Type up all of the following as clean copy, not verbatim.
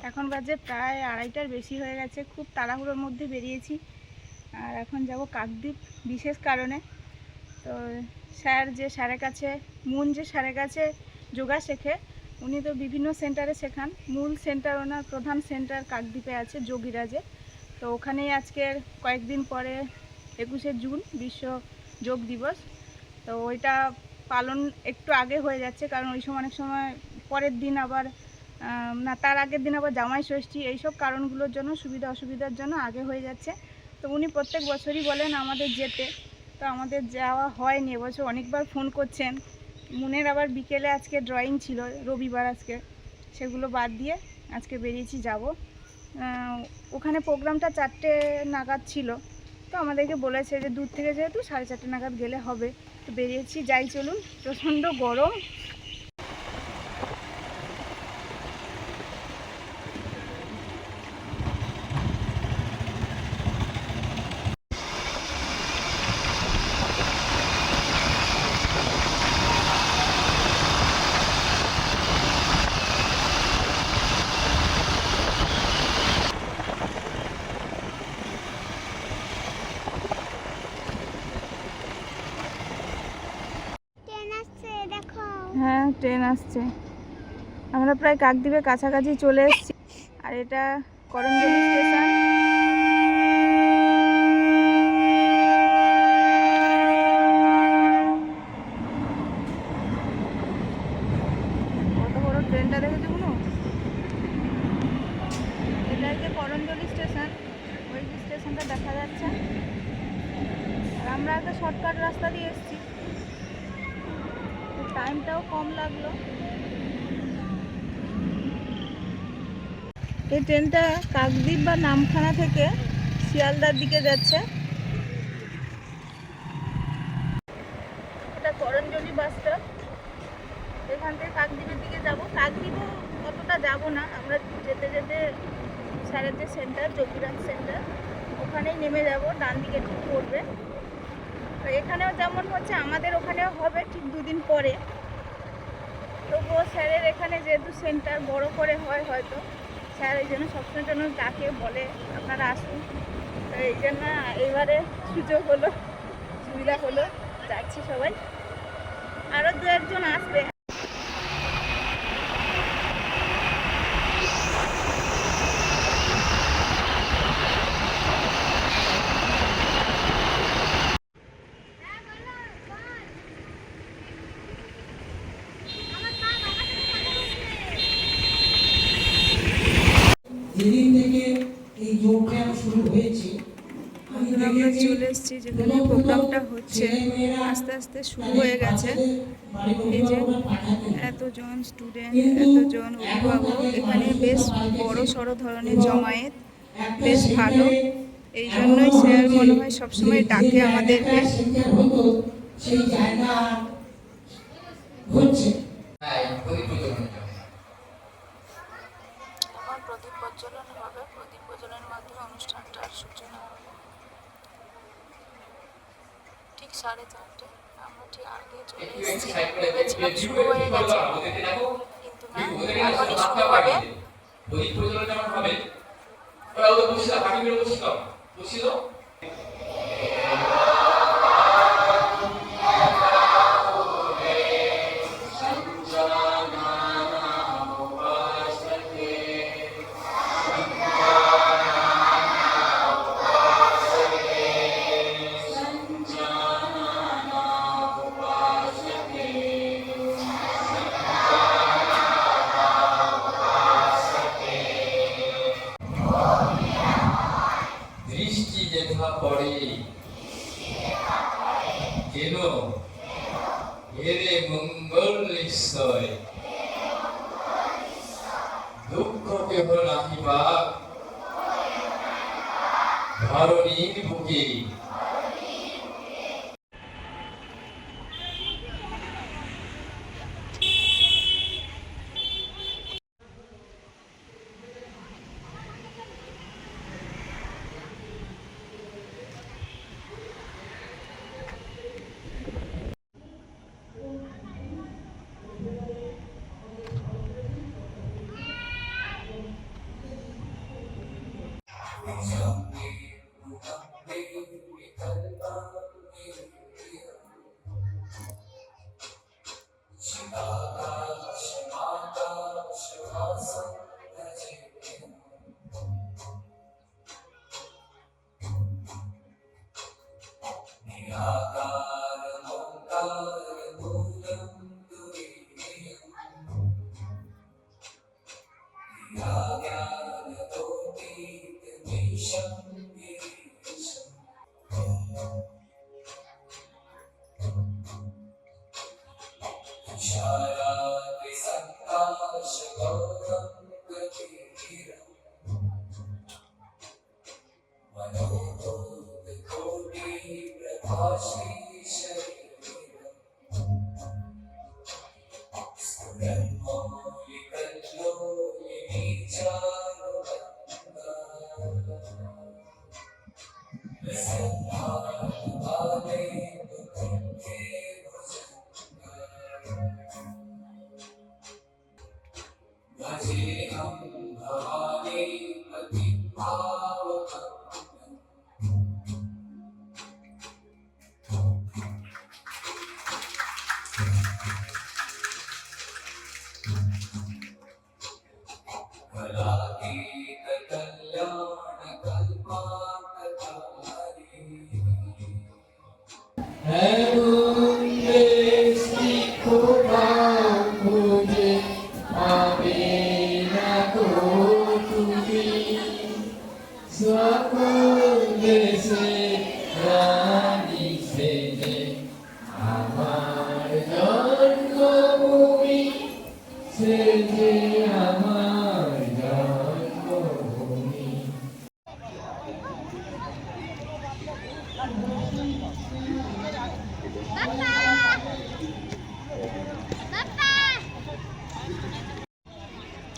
এখন বাজে প্রায় 2:30টার বেশি হয়ে গেছে। খুব তাড়াহুড়োর মধ্যে বেরিয়েছি। আর এখন যাব কাকদ্বীপ বিশেষ কারণে। তো স্যারের কাছে যে স্যারের কাছে যোগা শেখে, উনি তো বিভিন্ন সেন্টারে শেখান। মূল সেন্টার ওনার প্রধান সেন্টার কাকদ্বীপে আছে, যোগীরাজে। তো ওখানেই আজকের কয়েকদিন পরে 21শে জুন বিশ্ব যোগ দিবস। তো ওইটা পালন একটু আগে হয়ে যাচ্ছে, কারণ ওই সময় অনেক সময় পরের দিন আবার না, তার আগের দিন আবার জামাই ষষ্ঠী, এইসব কারণগুলোর জন্য সুবিধা অসুবিধার জন্য আগে হয়ে যাচ্ছে। তো উনি প্রত্যেক বছরই বলেন আমাদের যেতে, তো আমাদের যাওয়া হয়নি। এবছর অনেকবার ফোন করছেন। মুনের আবার বিকেলে আজকে ড্রয়িং ছিল, রবিবার আজকে, সেগুলো বাদ দিয়ে আজকে বেরিয়েছি যাব। ওখানে প্রোগ্রামটা 4টে নাগাদ ছিল। তো আমাদেরকে বলেছে যে দূর থেকে যেহেতু 4:30 নাগাদ গেলে হবে। তো বেরিয়েছি, যাই চলুন। প্রচণ্ড গরম। হ্যাঁ, ট্রেন আসছে। আমরা প্রায় কাকদ্বীপের কাছাকাছি চলে এসেছি। আর এটা করঞ্জলি স্টেশন। কত বড় ট্রেনটা দেখেছো কোনো? এটা হচ্ছে করঞ্জলি স্টেশন। ওই যে স্টেশনটা দেখা যাচ্ছে। আর আমরা একটা শর্টকাট রাস্তা দিয়ে এসেছি, টাইমটাও কম লাগলো। এই ট্রেনটা কাকদ্বীপ বা নামখানা থেকে শিয়ালদার দিকে যাচ্ছে। এটা করঞ্জলি বাস স্টপ। এখান থেকে কাকদ্বীপের দিকে যাব। কাকদ্বীপও অতটা যাব না, আমরা যেতে যেতে স্যারের যে সেন্টার, যোগীরাজ সেন্টার, ওখানেই নেমে যাব। ডান দিকে ঠিক পড়বে। তো এখানেও যেমন হচ্ছে আমাদের ওখানেও হবে ঠিক 2 দিন পরে। তবুও স্যারের এখানে যেহেতু সেন্টার বড় করে হয়, হয়তো স্যার এই জন্য সবসময়ের জন্য ডাকে, বলে আপনারা আসুন। তো এই জন্য এবারে সুযোগ হলো, সুবিধা হলো, যাচ্ছি সবাই। আরও 2-1 জন আসবে। যেদিন থেকে এই যোগব্যায়াম শুরু হয়েছে, আমরা চলে এসেছি যেখানে প্রোগ্রামটা হচ্ছে। আস্তে আস্তে শুরু হয়ে গেছে। এই যে এতজন স্টুডেন্ট, এতজন অভিভাবক, এখানে বেশ বড় সড়ো ধরনের জমায়েত, বেশ ভালো। এই জন্যই স্যার মনে হয় সবসময় ডাকে আমাদেরকে। সেই জায়গা হচ্ছে এখন প্রদীপ প্রজ্বলন হবে। প্রদীপ প্রজ্বলনের মাধ্যমে অনুষ্ঠানটার সূচনা হবে ঠিক 4:30। আমরা ঠিক আগে চলে এসেছি, ভেবেছিলাম শুরু হয়ে গেছে, কিন্তু না, এখনই শুরু হবে। প্রদীপ প্রজ্বলন যেমন হবে, ওরাও তো বসছিল, বাকিগুলো বসছিল। পড়ে যেন হেরে মঙ্গল নিশ্চয়, দুঃখ কেহ নাহিবা ধরণীর বুকে।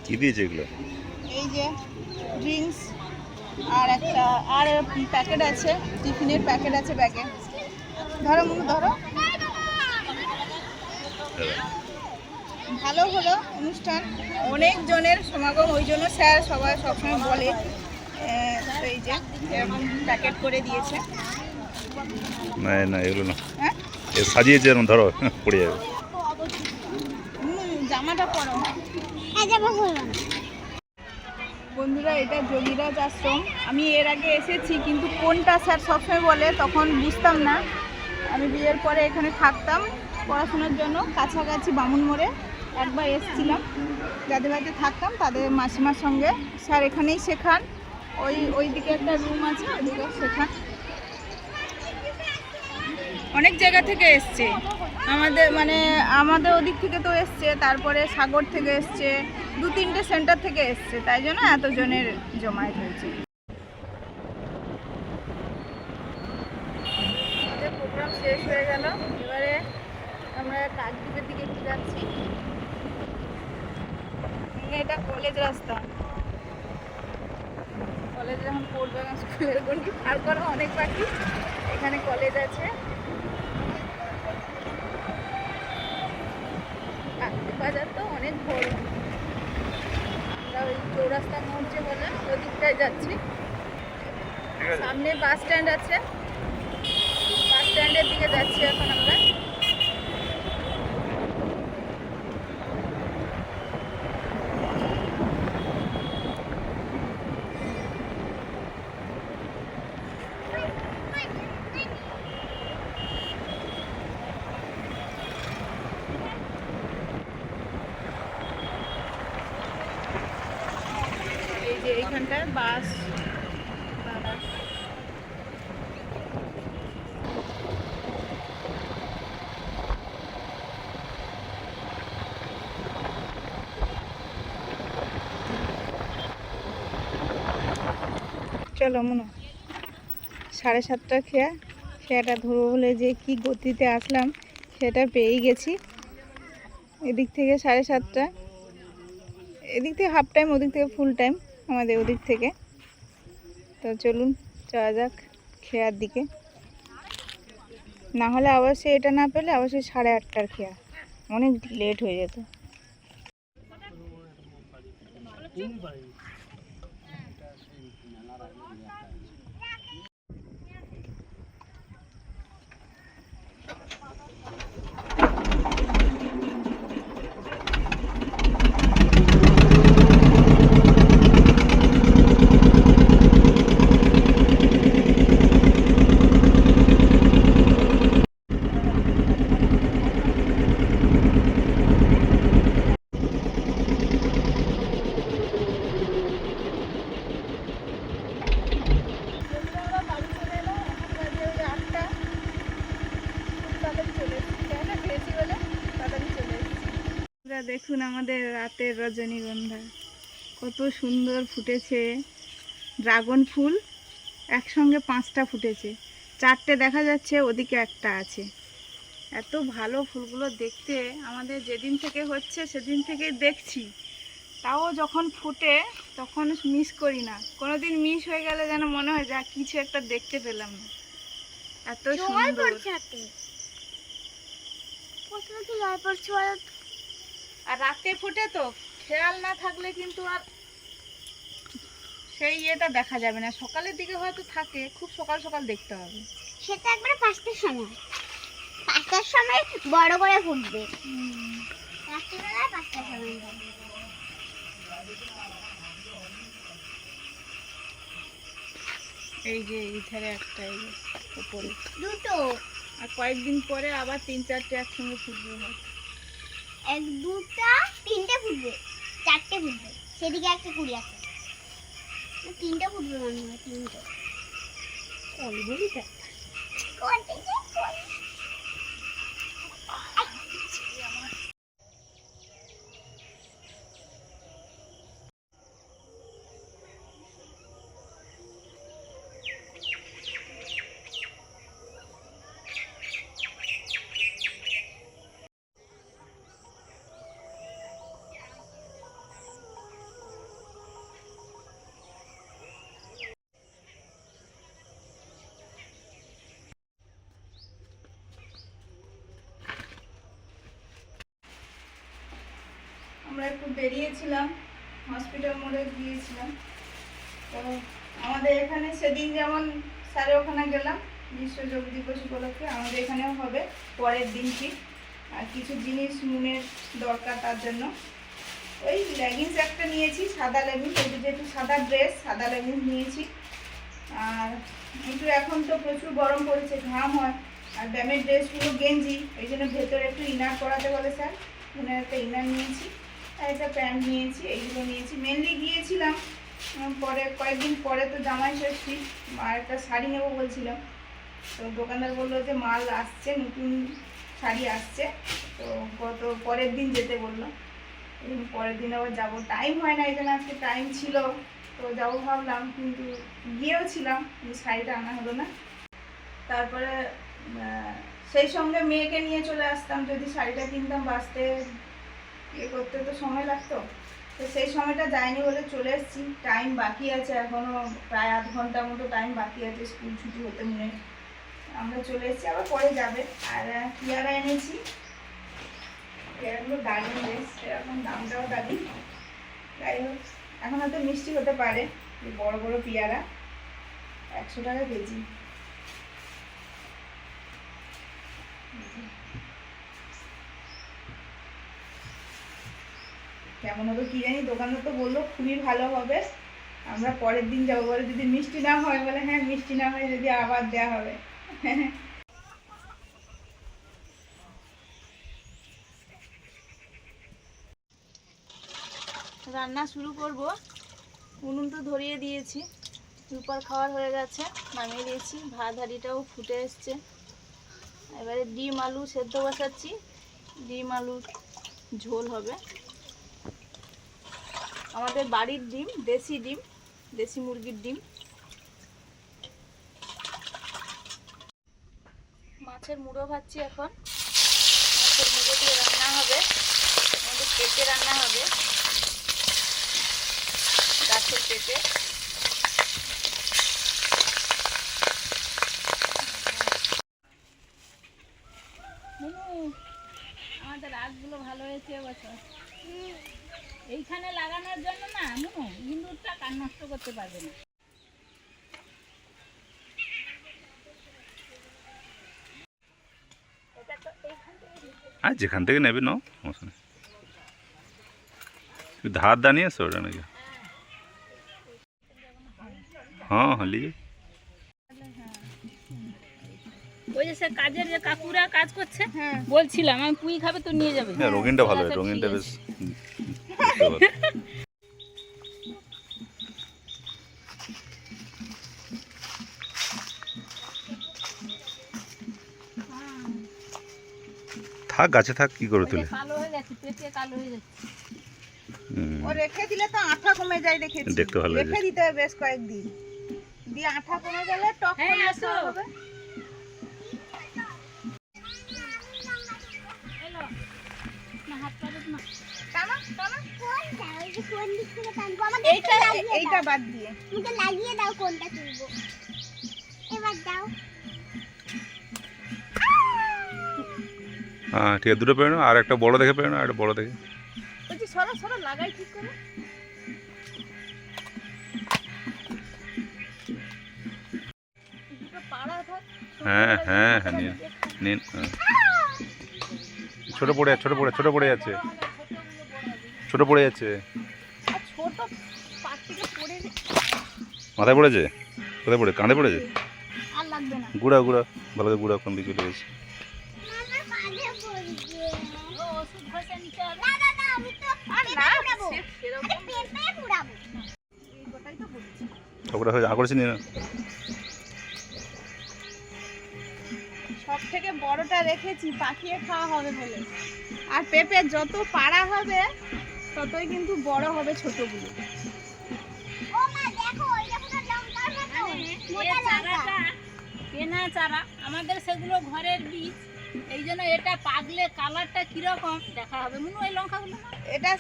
কি দিয়েছে এগুলো? এই যে ড্রিঙ্কস আর একটা আর প্যাকেট আছে, টিফিনের প্যাকেট আছে ব্যাগে। ধরো মনে ধরো। ভালো হলো অনুষ্ঠান, অনেক জনের সমাগম, ওই জন্য স্যার সবাই সবসময় বলে। তো এই যে এরকম প্যাকেট করে দিয়েছে। না না এগুলো না, হ্যাঁ এ সাজিয়েছে এরকম, ধরো পড়ে যাবে। জামাটা পরো। বন্ধুরা, এটা যোগীরাজ আশ্রম। আমি এর আগে এসেছি, কিন্তু কোনটা স্যার সবসময় বলে তখন বুঝতাম না। আমি বিয়ের পরে এখানে থাকতাম পড়াশোনার জন্য, কাছাকাছি বামুন মোড়ে একবার এসেছিলাম, যাদের বাড়িতে থাকতাম তাদের মাসিমার সঙ্গে। স্যার এখানেই শেখান, ওই দিকে একটা রুম আছে, ওইদিকে শেখান। অনেক জায়গা থেকে এসছে, আমাদের ওদিক থেকে তো এসছে, তারপরে সাগর থেকে এসছে, 2-3টে সেন্টার থেকে এসছে, তাই জন্য এতজনের জমায়েত হয়েছে। প্রোগ্রাম শেষ হয়ে গেল, এবারে আমরা কাকদ্বীপের দিকে একটু যাচ্ছি। এটা কলেজ রাস্তা, কলেজে যখন পড়বে, স্কুলের গন্ডি পার করা অনেক বাকি। এখানে কলেজ আছে, বাজার তো অনেক বড়। আমরা ওই চৌরাস্তা মোড় যে বলে ওদিকটায় যাচ্ছি। সামনে বাস স্ট্যান্ড আছে, বাস স্ট্যান্ডের দিকে যাচ্ছি এখন আমরা। এইখানটায় বাস চলো মনে 7:30 খেয়াটা ধরবো বলে যে কি গতিতে আসলাম সেটা পেয়েই গেছি। এদিক থেকে 7:30, এদিক থেকে হাফ টাইম, ওদিক থেকে ফুল টাইম আমাদের ওদিক থেকে। তো চলুন যাওয়া যাক খেয়ার দিকে, না হলে অবশ্যই এটা না পেলে অবশ্যই 8:30 খেয়া, অনেক লেট হয়ে যেত। বন্ধুরা দেখুন আমাদের রাতের রজনীগন্ধা কত সুন্দর ফুটেছে। ড্রাগন ফুল একসঙ্গে 5টা ফুটেছে, 4টে দেখা যাচ্ছে, ওদিকে একটা আছে। এত ভালো ফুলগুলো দেখতে, আমাদের যেদিন থেকে হচ্ছে সেদিন থেকে দেখছি, তাও যখন ফুটে তখন মিস করি না। কোনোদিন মিস হয়ে গেলে যেন মনে হয় যা কিছু একটা দেখতে পেলাম না। এত সুন্দর আর রাতে ফুটে তো খেয়াল না থাকলে কিন্তু আর সেই ইয়েটা দেখা যাবে না। সকালের দিকে হয়তো থাকে, খুব সকাল সকাল দেখতে হবে। সেটা একবারে 5টার সময়, 5টার সময় বড় করে ফুটবে। রাত্রিবেলায় 5টার সময় হবে। এই যে এই ধারে একটা, এই যে উপরে দুটো, আর কয়েকদিন পরে আবার 3-4টে একসঙ্গে ফুটবে হয়তো। 1 2টা 3টে ফুটবে, 4টে ফুটবে, সেদিকে একটা কুড়ি আছে। 3টে ফুটবে মনে হয়, 3টে। অলরেডি আমরা একটু বেরিয়েছিলাম, হসপিটাল মোড়ে গিয়েছিলাম। তো আমাদের এখানে সেদিন যেমন স্যারের ওখানে গেলাম বিশ্ব যোগ দিবস উপলক্ষে, আমাদের এখানেও হবে পরের দিন ঠিক। আর কিছু জিনিস নুনের দরকার, তার জন্য ওই লেগিংস একটা নিয়েছি, সাদা লেগিংস, যেহেতু সাদা ড্রেস, সাদা লেগিংস নিয়েছি। আর একটু এখন তো প্রচুর গরম পড়েছে, ঘাম হয়, আর ব্যায়ামের ড্রেসগুলো গেঞ্জি, এই জন্য ভেতরে একটু ইনার পরাতে বলে স্যার, নুনের একটা ইনার নিয়েছি, আর একটা প্যান্ট নিয়েছি, এইগুলো নিয়েছি। মেনলি গিয়েছিলাম পরে কয়েকদিন পরে তো জামাই ষষ্ঠী, আর একটা শাড়ি নেবো বলছিলাম। তো দোকানদার বললো যে মাল আসছে, নতুন শাড়ি আসছে, তো পরের দিন যেতে বললো। পরের দিন আবার যাবো, টাইম হয় না, এই জন্য আজকে টাইম ছিল তো যাবো ভাবলাম, কিন্তু গিয়েও ছিলাম, কিন্তু শাড়িটা আনা হলো না। তারপরে সেই সঙ্গে মেয়েকে নিয়ে চলে আসতাম, যদি শাড়িটা কিনতাম বাসতে ইয়ে করতে তো সময় লাগতো, তো সেই সময়টা যায়নি বলে চলে এসেছি। টাইম বাকি আছে এখনও, প্রায় 8 ঘন্টার মতো টাইম বাকি আছে স্কুল ছুটি হতে। মনে আমরা চলে এসেছি, আবার পরে যাবে। আর পেয়ারা এনেছি, পেয়ারাগুলো দারুণ বেশ, এরকম দামটাও দাবি। যাই হোক, এখন হয়তো মিষ্টি হতে পারে। বড় বড় পেয়ারা 100 টাকা কেজি। কেমন হবে কি জানি, দোকানদার তো বললো খুবই ভালো হবে, আমরা পরের দিন যাবো। বলে যদি মিষ্টি না হয়, বলে হ্যাঁ মিষ্টি না হয় যদি আবার দেওয়া হবে। রান্না শুরু করব, উনুন তো ধরিয়ে দিয়েছি, দুপুর খাওয়ার হয়ে গেছে, নামিয়ে দিয়েছি। ভাত হাঁড়িটাও ফুটে এসছে। এবারে ডিম আলু সেদ্ধ বসাচ্ছি, ডিম আলুর ঝোল হবে। আমাদের বাড়ির ডিম, দেশি মুরগির ডিম। মাছের মুড়ো ভাজছি এখন, মাছের মুড়ো দিয়ে রান্না হবে, আমাদের পেঁপে রান্না হবে, গাছের পেঁপে। আমাদের আখগুলো ভালো হয়েছে এবছর, এইখানে লাগানোর জন্য না নুনু, ইঁদুরটা কান নষ্ট করতে পারবে না। আর যেখান থেকে নেবে নাও, সমস্যা নেই। ধার দানিয়ে আসো ওটা নাকি? হ্যাঁ হ্যাঁ লিয়ে ওই যে সে কাজের যে কাকুরা কাজ করছে, বলছিলাম আমি পুঁই খাবে তো নিয়ে যাবে। হ্যাঁ, রঙিনটা ভালো, রঙিনটা বেশ। থাক থাক গাছে থাক, কি করে ওই যে তুলে? কালো হয়ে গেছে, পেঁপে কালো হয়ে যাচ্ছে। হুম, ও রেখে দিলে তো আঠা কমে যায়, দেখেছি। দেখতে ভালো লাগে। রেখে দিতে হবে বেশ কয়েকদিন, দিয়ে আঠা কমে গেলে টক হ্যাঁ, করলে আসো। খাওয়া হবে। এলো না, হাত পা ধুত না। টানো, টানো। কোনটা? ওই যে কোন দিক থেকে টানবো? আমাকে এইটা একটু লাগিয়ে এইটা দাও। বাদ দিয়ে আমাকে লাগিয়ে দাও কোনটা তুলবো। এবার দাও। হ্যাঁ ঠিক আছে, দুটো পেরো, আর একটা বড় দেখে পেরো, আর একটা বড় দেখে। বলছি সরো সরো, লাগাই ঠিক করে। দুটো পাড়া থাক। হ্যাঁ হ্যাঁ হ্যাঁ, নিন নিন। হ্যাঁ। ছোট পড়ে যাচ্ছে, ছোট পড়ে যাচ্ছে, ছোট পড়ে যাচ্ছে। আর ছোট পাট থেকে পড়ে মাথায় পড়েছে? কোথায় পড়ে? কাঁধে পড়েছে? আর লাগবে না। গুঁড়া গুঁড়া, ভালো করে গুঁড়া, কোন দিকে চলে গেছে? আমার পায়ে পড়বে। ও ওষুধ ঘষে নিতে হবে। না না না, আমি তো আর না, পুড়াবো। সেরকম পেঁপে পুড়াবো। এই গোটাই তো বলছি। ওটা হয়ে আকর্ষণ নিয়ে না। সব থেকে বড়টা রেখেছি পাকিয়ে খাওয়া হবে বলে। আর পেঁপে যত পাড়া হবে ততই কিন্তু বড় হবে ছোটগুলো। ও মা দেখো, এটা পুরো লঙ্কার মতো। এই মোটা লঙ্কা। চারাটা কেনা চারা, আমাদের সেগুলো ঘরের বীজ। এই জন্য এটা পাকলে কালারটা কিরকম দেখা হবে। মনে হয় লঙ্কাগুলো না, এটা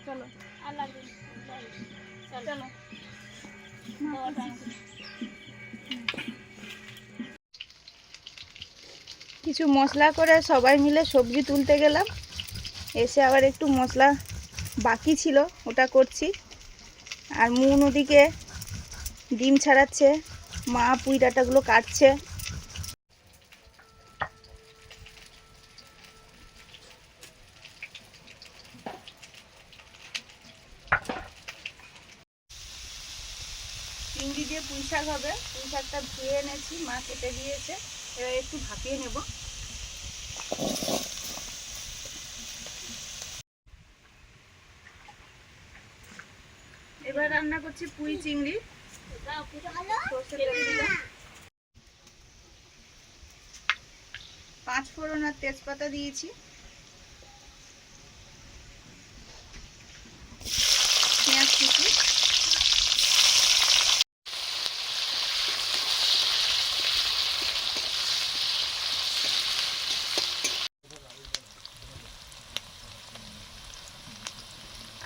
চলো আর লাগবে না। চলো চলো। দেওয়াটা আছে। কিছু মশলা করে সবাই মিলে সবজি তুলতে গেলাম, এসে আবার একটু মশলা বাকি ছিল, ওটা করছি। আর মুন ওদিকে ডিম ছাড়াচ্ছে, মা পুঁই ডাঁটাগুলো কাটছে। চিংড়ি দিয়ে পুঁই শাক হবে। পুঁই শাকটা ধুয়ে এনেছি, মা কেটে দিয়েছে, এবার একটু ভাপিয়ে নেব। এবার রান্না করছি পুঁই চিংড়ি। সর্ষে তেল দিলাম, 5 ফোড়ন আর তেজপাতা দিয়েছি। পেঁয়াজ কুচি,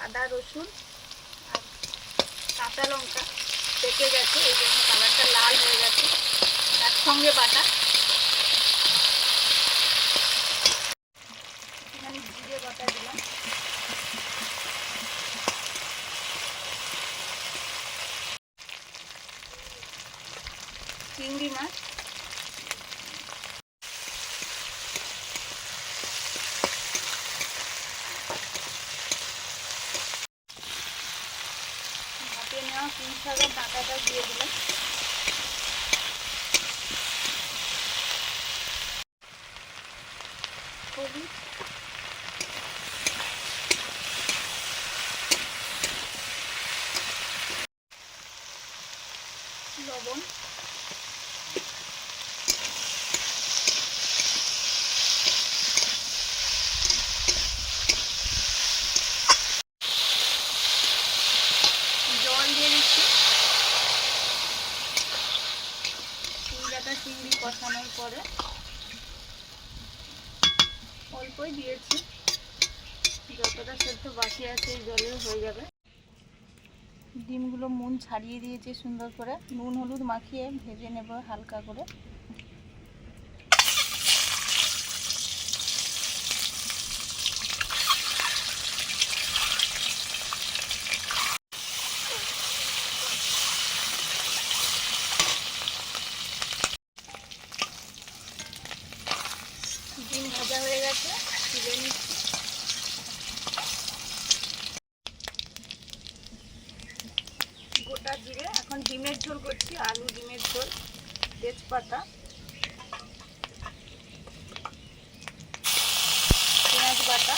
আদা রসুন আর কাঁচা লঙ্কা পেকে গেছে, এই জন্য কালারটা লাল হয়ে গেছে, একসঙ্গে বাটা। এখানে জিরে বাটা দিলাম, চিংড়ি মাছ, ভাপিয়ে নেওয়া পুঁই শাকের ডাঁটাটা দিয়ে দিলাম। হলুদ, লবণ, জল দিয়ে দিচ্ছি। পুঁই ডাঁটা চিংড়ি কষানোর পরে অল্পই দিয়েছি, যতটা সেদ্ধ বাকি আছে এই জলেও হয়ে যাবে। ডিমগুলো নুন ছাড়িয়ে দিয়েছি সুন্দর করে, নুন হলুদ মাখিয়ে ভেজে নেব হালকা করে। ডিম ভাজা হয়ে গেছে, তুলে নিচ্ছি। গোটা জিরে, এখন ডিমের ঝোল করছি, আলু ডিমের ঝোল, তেজপাতা, পেঁয়াজ বাটা,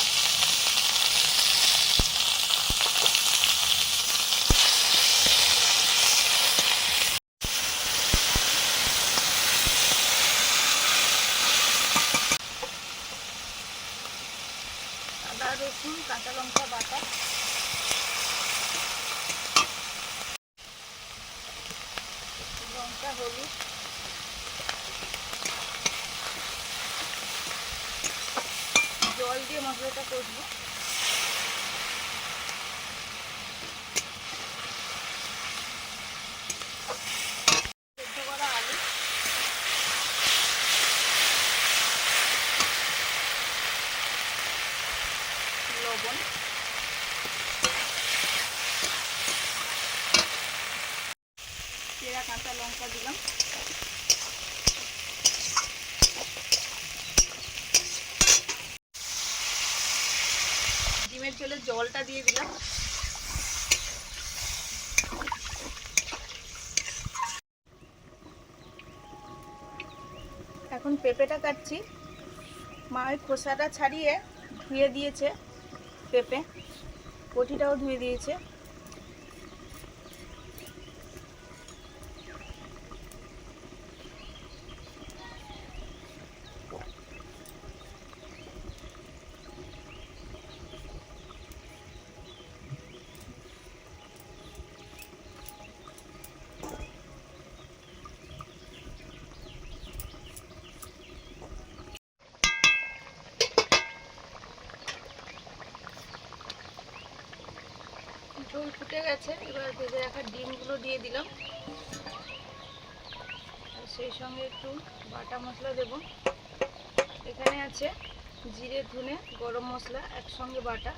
রসুন কাঁচা লঙ্কা বাটা, লঙ্কা হলুদ, জল দিয়ে মশলাটা কষবো। সেদ্ধ করা আলু, লবণ, চেরা কাঁচা লঙ্কা দিলাম, ডিমের ঝোলে জলটা দিয়ে দিলাম। এখন পেঁপেটা কাটছি। মা ওই খোসাটা ছাড়িয়ে ধুয়ে দিয়েছে, পেঁপে কটিটাও ধুয়ে দিয়েছে। ঝোল ফুটে গেছে, এবার ভেজে রাখা ডিমগুলো দিয়ে দিলাম, আর সেই সঙ্গে একটু বাটা মশলা দেব। এখানে আছে জিরে ধনে গরম মশলা একসঙ্গে বাটা,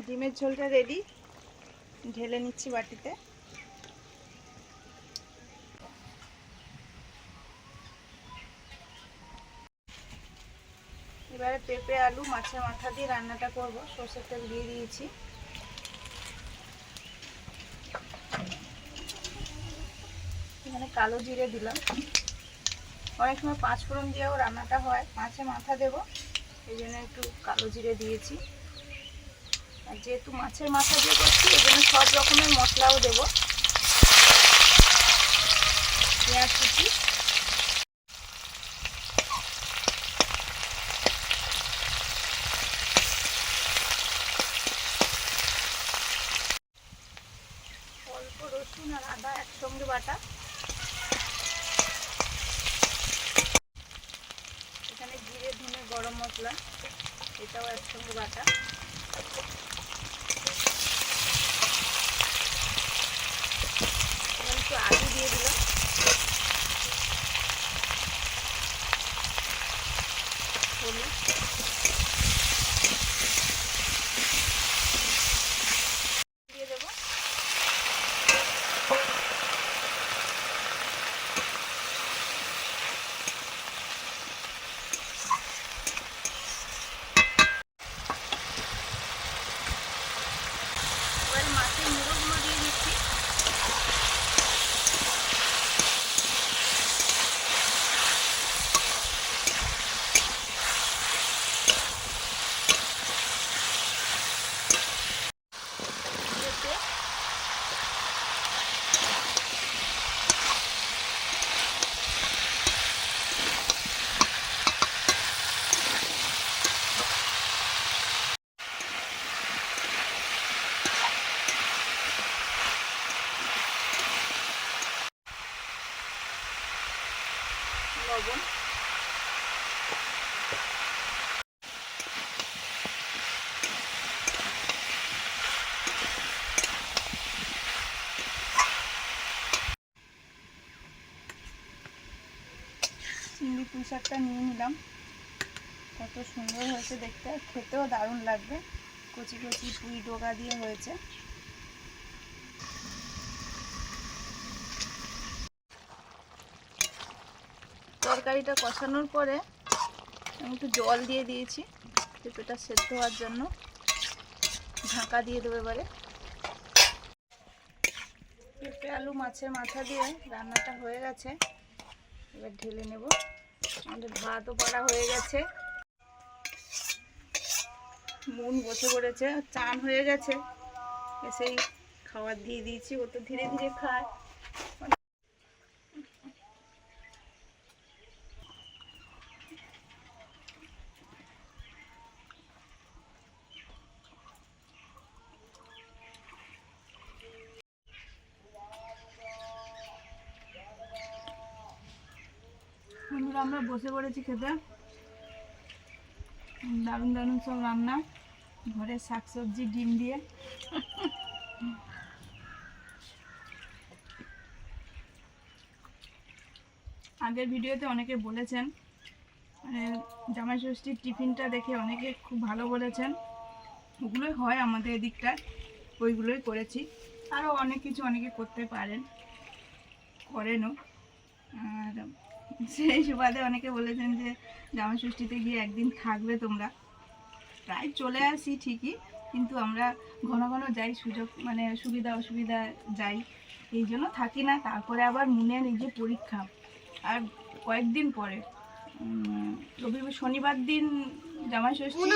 ডিমের ঝোলটা রেডি, ঢেলে নিচ্ছি বাটিতে। এবারে পেঁপে আলু মাছের মাথা দিয়ে রান্নাটা করব। সরষের তেল দিয়ে দিয়েছি, এখানে কালো জিরে দিলাম। অনেক সময় পাঁচ ফোড়ন দিয়েও রান্নাটা হয়, মাছের মাথা দেব এই জন্য একটু কালো জিরে দিয়েছি। আর যেহেতু মাছের মাথা দিয়ে করছি এই জন্য সব রকমের মশলাও দেব। পেঁয়াজ কুচি, অল্প রসুন আর আদা একসঙ্গে বাটা, এখানে জিরে ধনে গরম মশলা এটাও একসঙ্গে বাটা, একটু আলু দিয়ে দিলাম, হলুদ, দিয়ে দেবো। এবারে মাছের মুড়োগুলো দিয়ে দিচ্ছি, লবণ, চিংড়ি পুঁই শাকটা নিয়ে নিলাম। কত সুন্দর হয়েছে দেখতে, খেতেও দারুণ লাগবে। কচি কচি পুঁই ডগা দিয়ে হয়েছে। তরকারিটা কষানোর পরে আমি একটু জল দিয়ে দিয়েছি পেঁপেটা সেদ্ধ হওয়ার জন্য। ঢাকা দিয়ে দেবো এবারে। পেঁপে আলু মাছের মাথা দিয়ে রান্নাটা হয়ে গেছে, এবার ঢেলে নেব। আমাদের ভাতও পড়া হয়ে গেছে, মন বসে পড়েছে, চান হয়ে গেছে, এসেই খাবার দিয়ে দিয়েছি। ও তো ধীরে ধীরে খায়, বন্ধুরা আমরা বসে পড়েছি খেতে। দারুণ দারুণ সব রান্না, ঘরের শাকসবজি ডিম দিয়ে। আগের ভিডিওতে অনেকে বলেছেন, মানে জামাই ষষ্ঠীর টিফিনটা দেখে অনেকে খুব ভালো বলেছেন। ওগুলোই হয় আমাদের এদিকটায়, ওইগুলোই করেছি। আরও অনেক কিছু অনেকে করতে পারেন, করেনও। আর সেই সুবাদে অনেকে বলেছেন যে জামাই ষষ্ঠীতে গিয়ে একদিন থাকবে তোমরা। প্রায় চলে আসি ঠিকই, কিন্তু আমরা ঘন ঘন যাই, সুযোগ মানে সুবিধা অসুবিধা যাই, এই জন্য থাকি না। তারপরে আবার মুনের এই যে পরীক্ষা, আর কয়েকদিন পরে শনিবার দিন জামাই ষষ্ঠী,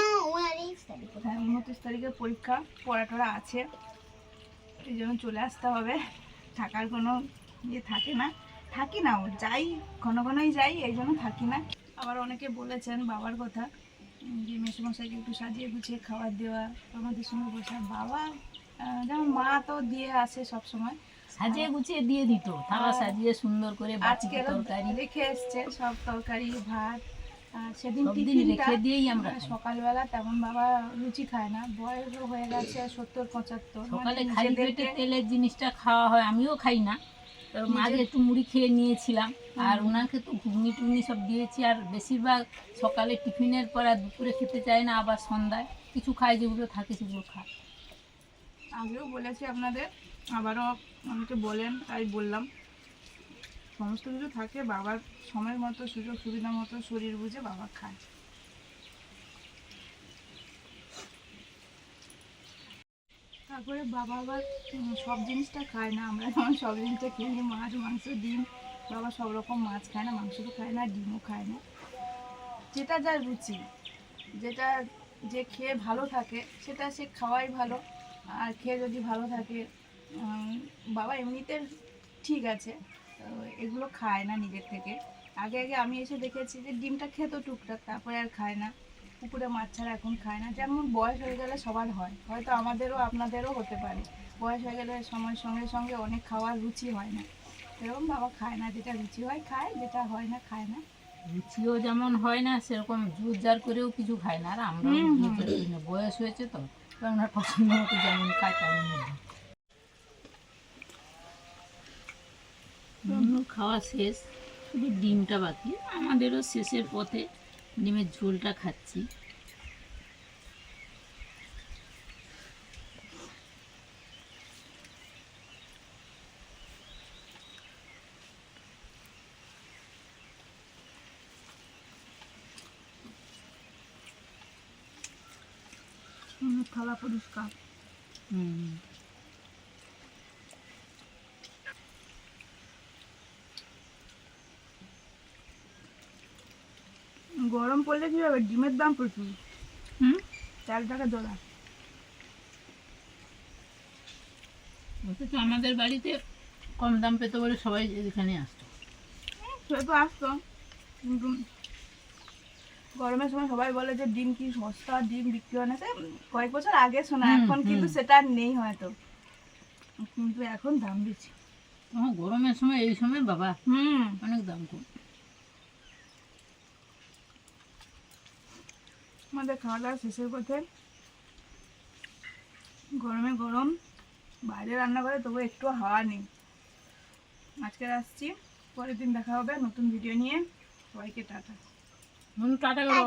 29 তারিখে পরীক্ষা, পড়াটরা আছে, এই জন্য চলে আসতে হবে। থাকার কোনো ইয়ে থাকে না, থাকি না, যাই ঘন ঘনই যাই, এই জন্য থাকি না। আবার অনেকে বলেছেন বাবার কথা, যে মেসোমশাইকে একটু সাজিয়ে গুছিয়ে খাবার দেওয়া, আমাদের সঙ্গে বসা। বাবা যেমন মা তো দিয়ে আসে সব সময়, সাজিয়ে গুছিয়ে দিয়ে দিত, থালা সাজিয়ে সুন্দর করে আজকে তরকারি রেখে এসছে সব তরকারি ভাত। সেদিন সব দিন টিফিনটা রেখে দিয়েই আমরা খাই। সকালবেলা তেমন বাবা লুচি খায় না, বয়সও হয়ে গেছে 70-75। সকালে খালি পেটে তেলের জিনিসটা খাওয়া হয়, আমিও খাই না। তো মাঝে একটু মুড়ি খেয়ে নিয়েছিলাম, আর ওনাকে তো ঘুগনি টুগনি সব দিয়েছি। আর বেশিরভাগ সকালে টিফিনের পর আর দুপুরে খেতে চায় না, আবার সন্ধ্যায় কিছু খায়, যেগুলো থাকে সেগুলো খায়। আগেও বলেছি আপনাদের, আবারও অনেকে বলেন, তাই বললাম। সমস্ত কিছু থাকে বাবার সময় মতো, সুযোগ সুবিধা মতো, শরীর বুঝে বাবা খায়। তারপরে বাবা আবার সব জিনিসটা খায় না, আমরা যেমন সব জিনিসটা খেয়ে, মাছ মাংস ডিম, বাবা সব রকম মাছ খায় না, মাংস তো খায় না, ডিমও খায় না। যেটা যার রুচি, যেটা যে খেয়ে ভালো থাকে সেটা সে খাওয়াই ভালো। আর খেয়ে যদি ভালো থাকে, বাবা এমনিতে ঠিক আছে, তো এগুলো খায় না নিজের থেকে। আগে আগে আমি এসে দেখেছি যে ডিমটা খেতো টুকটাক, তারপরে আর খায় না। পুকুরে মাছ ছাড়া এখন খায় না। যেমন বয়স হয়ে গেলে সবার হয়, হয়তো আমাদেরও আপনাদেরও হতে পারে, বয়স হয়ে গেলে সময়ের সঙ্গে সঙ্গে অনেক খাওয়ার রুচি হয় না। এরকম বাবা খায় না, যেটা রুচি হয় খায়, যেটা হয় না খায় না। রুচিও যেমন হয় না, সেরকম জোর জার করেও কিছু খায় না। আর আমরা বয়স হয়েছে তো, আমরা পছন্দ মতো যেমন খাই তেমন খাওয়া শেষ, শুধু ডিমটা বাকি। আমাদেরও শেষের পথে, ডিমের ঝোলটা খাচ্ছি। থালা পরিষ্কার। গরম পড়লে কি হবে, ডিমের দাম প্রচুর। 4 টাকা জোড়া। অথচ আমাদের বাড়িতে কম দাম পেতে বলে সবাই এখানে আসতো। সে তো আসতো, কিন্তু গরমের সময় সবাই বলে যে ডিম কি সস্তা, ডিম বিক্রি হয় না। সে কয়েক বছর আগে শোনা, এখন কিন্তু সেটা আর নেই হয়তো, কিন্তু এখন দাম বেশি। গরমের সময় এই সময় বাবা অনেক দাম কম। আমাদের খাওয়া দাওয়া শেষের পথে, গরমে গরম, বাইরে রান্না করে তবু একটু হাওয়া নেই। আজকে আসছি, পরের দিন দেখা হবে নতুন ভিডিও নিয়ে। সবাইকে টাটা। টাটা করো।